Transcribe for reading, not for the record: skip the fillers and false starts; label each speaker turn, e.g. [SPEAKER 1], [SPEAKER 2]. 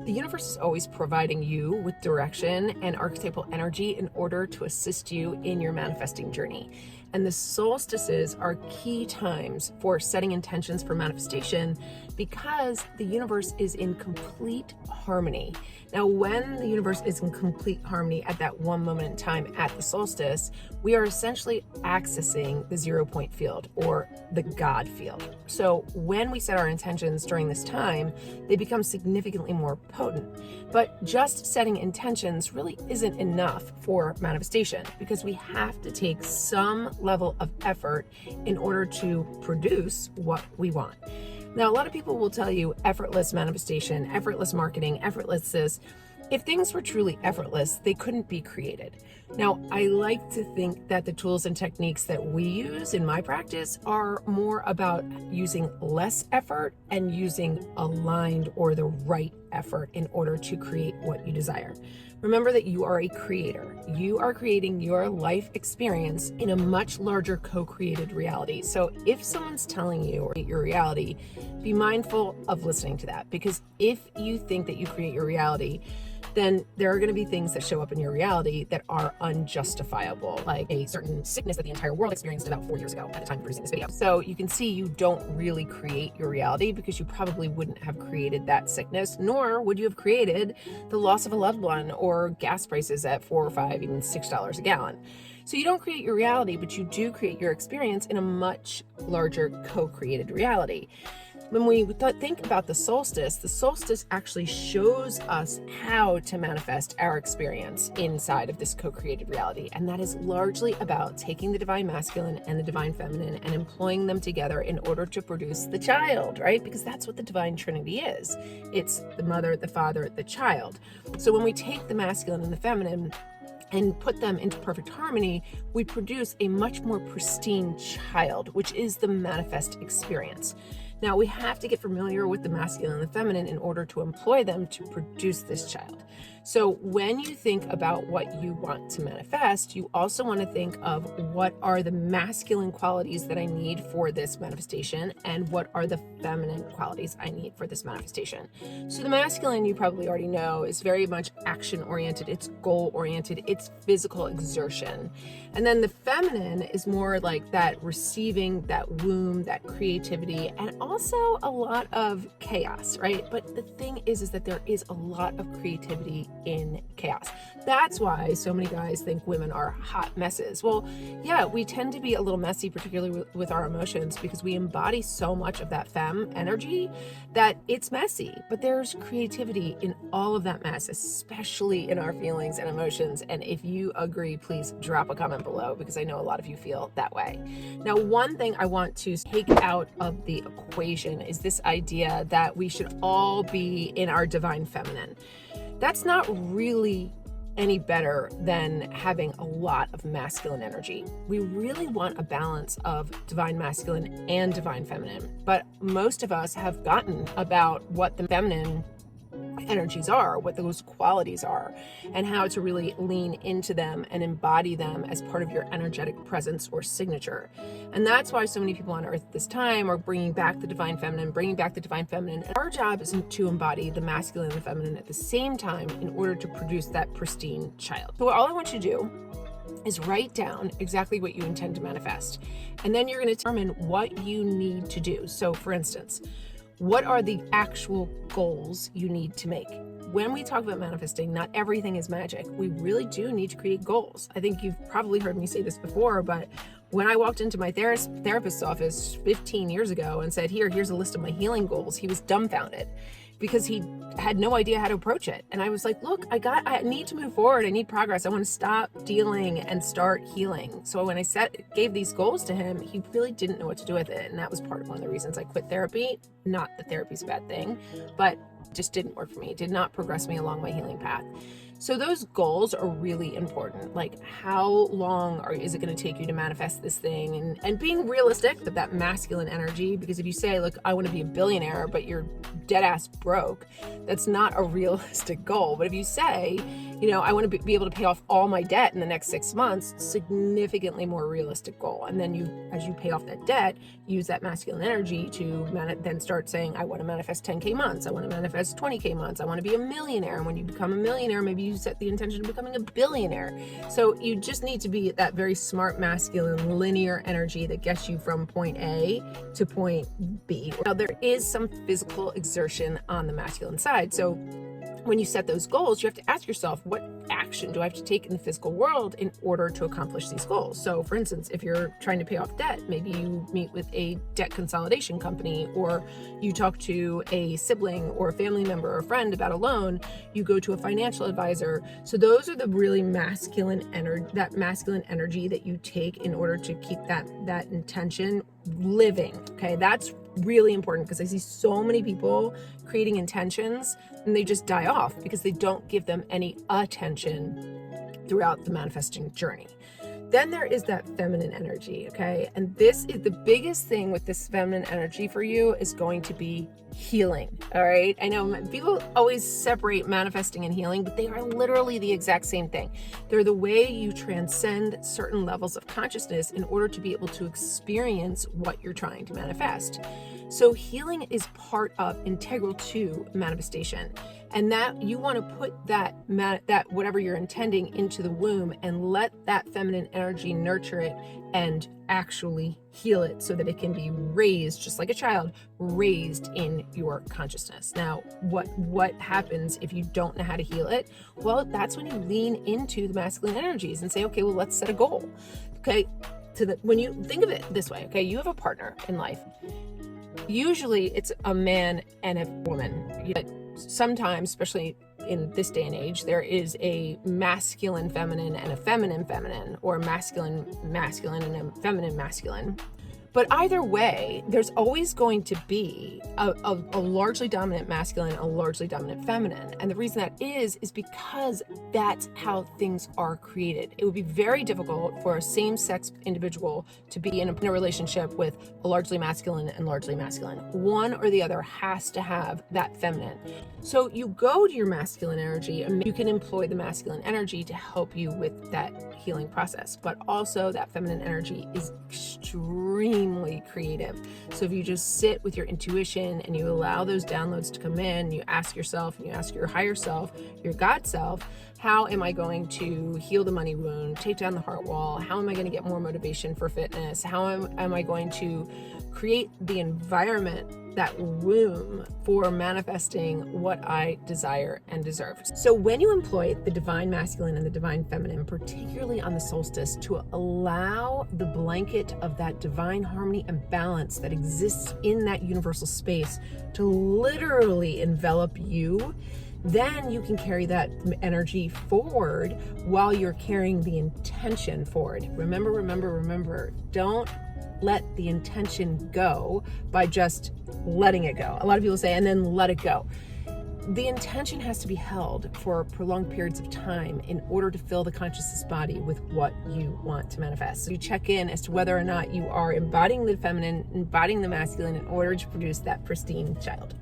[SPEAKER 1] The universe is always providing you with direction and archetypal energy in order to assist you in your manifesting journey. And the solstices are key times for setting intentions for manifestation because the universe is in complete harmony. Now, when the universe is in complete harmony at that one moment in time at the solstice, we are essentially accessing the 0 point field or the God field. So when we set our intentions during this time, they become significantly more potent. But just setting intentions really isn't enough for manifestation because we have to take some level of effort in order to produce what we want. Now, a lot of people will tell you effortless manifestation, effortless marketing, effortless this. If things were truly effortless, they couldn't be created. Now, I like to think that the tools and techniques that we use in my practice are more about using less effort and using aligned or the right effort in order to create what you desire. Remember that you are a creator. You are creating your life experience in a much larger co-created reality. So if someone's telling you or your reality, be mindful of listening to that, because if you think that you create your reality, then there are going to be things that show up in your reality that are unjustifiable, like a certain sickness that the entire world experienced about 4 years ago at the time of producing this video. So you can see you don't really create your reality because you probably wouldn't have created that sickness, nor would you have created the loss of a loved one or gas prices at $4 or $5, even $6 a gallon. So you don't create your reality, but you do create your experience in a much larger co-created reality. When we think about the solstice actually shows us how to manifest our experience inside of this co-created reality. And that is largely about taking the divine masculine and the divine feminine and employing them together in order to produce the child, right? Because that's what the divine trinity is. It's the mother, the father, the child. So when we take the masculine and the feminine and put them into perfect harmony, we produce a much more pristine child, which is the manifest experience. Now, we have to get familiar with the masculine and the feminine in order to employ them to produce this child. So when you think about what you want to manifest, you also want to think of what are the masculine qualities that I need for this manifestation and what are the feminine qualities I need for this manifestation. So the masculine, you probably already know, is very much action-oriented, it's goal-oriented, it's physical exertion. And then the feminine is more like that receiving, that womb, that creativity, and also a lot of chaos, right? But the thing is that there is a lot of creativity in chaos. That's why so many guys think women are hot messes. Well, yeah, we tend to be a little messy, particularly with our emotions, because we embody so much of that femme energy that it's messy. But there's creativity in all of that mess, especially in our feelings and emotions. And if you agree, please drop a comment below, because I know a lot of you feel that way. Now, one thing I want to take out of the equation is this idea that we should all be in our divine feminine. That's not really any better than having a lot of masculine energy. We really want a balance of divine masculine and divine feminine, but most of us have forgotten about what the feminine energies are, what those qualities are, and how to really lean into them and embody them as part of your energetic presence or signature. And that's why so many people on earth at this time are bringing back the divine feminine. And our job is to embody the masculine and the feminine at the same time in order to produce that pristine child. So all I want you to do is write down exactly what you intend to manifest. And then you're going to determine what you need to do. So for instance, what are the actual goals you need to make? When we talk about manifesting, not everything is magic. We really do need to create goals. I think you've probably heard me say this before, but when I walked into my therapist's office 15 years ago and said, here's a list of my healing goals, he was dumbfounded because he had no idea how to approach it. And I was like, look, I need to move forward. I need progress. I want to stop dealing and start healing. So when I gave these goals to him, he really didn't know what to do with it. And that was part of one of the reasons I quit therapy. Not that therapy's a bad thing, but it just didn't work for me. It did not progress me along my healing path. So those goals are really important. Like, how long is it going to take you to manifest this thing? And being realistic with that masculine energy, because if you say, look, I want to be a billionaire, but you're dead ass broke, that's not a realistic goal. But if you say, I want to be able to pay off all my debt in the next 6 months, significantly more realistic goal. And then as you pay off that debt, use that masculine energy to then start saying, I want to manifest 10K months. I want to manifest manifest 20K months. I want to be a millionaire. And when you become a millionaire, maybe you set the intention of becoming a billionaire. So you just need to be at that very smart, masculine, linear energy that gets you from point A to point B. Now, there is some physical exertion on the masculine side. So when you set those goals, you have to ask yourself, what action do I have to take in the physical world in order to accomplish these goals? So for instance, if you're trying to pay off debt, maybe you meet with a debt consolidation company, or you talk to a sibling or a family member or a friend about a loan, you go to a financial advisor. So those are the really masculine energy, that masculine energy that you take in order to keep that intention living. Okay, that's really important, because I see so many people creating intentions and they just die off because they don't give them any attention throughout the manifesting journey. Then there is that feminine energy, okay? And this is the biggest thing with this feminine energy for you is going to be healing, all right? I know people always separate manifesting and healing, but they are literally the exact same thing. They're the way you transcend certain levels of consciousness in order to be able to experience what you're trying to manifest. So healing is part of, integral to manifestation. And that you want to put that whatever you're intending into the womb and let that feminine energy nurture it and actually heal it so that it can be raised, just like a child, raised in your consciousness. Now, what happens if you don't know how to heal it? Well, that's when you lean into the masculine energies and say, okay, well, let's set a goal. Okay, when you think of it this way, okay, you have a partner in life. Usually it's a man and a woman. But sometimes, especially in this day and age, there is a masculine feminine and a feminine feminine, or a masculine masculine and a feminine masculine. But either way, there's always going to be a largely dominant masculine, a largely dominant feminine. And the reason that is because that's how things are created. It would be very difficult for a same-sex individual to be in a relationship with a largely masculine and largely masculine. One or the other has to have that feminine. So you go to your masculine energy, and you can employ the masculine energy to help you with that healing process. But also that feminine energy is extremely creative. So if you just sit with your intuition and you allow those downloads to come in, you ask yourself and you ask your higher self, your God self, how am I going to heal the money wound, take down the heart wall? How am I going to get more motivation for fitness? How am I going to create the environment, that womb, for manifesting what I desire and deserve? So when you employ the divine masculine and the divine feminine, particularly on the solstice, to allow the blanket of that divine harmony and balance that exists in that universal space to literally envelop you, then you can carry that energy forward while you're carrying the intention forward. Remember, don't let the intention go by just letting it go. A lot of people say, and then let it go. The intention has to be held for prolonged periods of time in order to fill the consciousness body with what you want to manifest. So you check in as to whether or not you are embodying the feminine, embodying the masculine in order to produce that pristine child.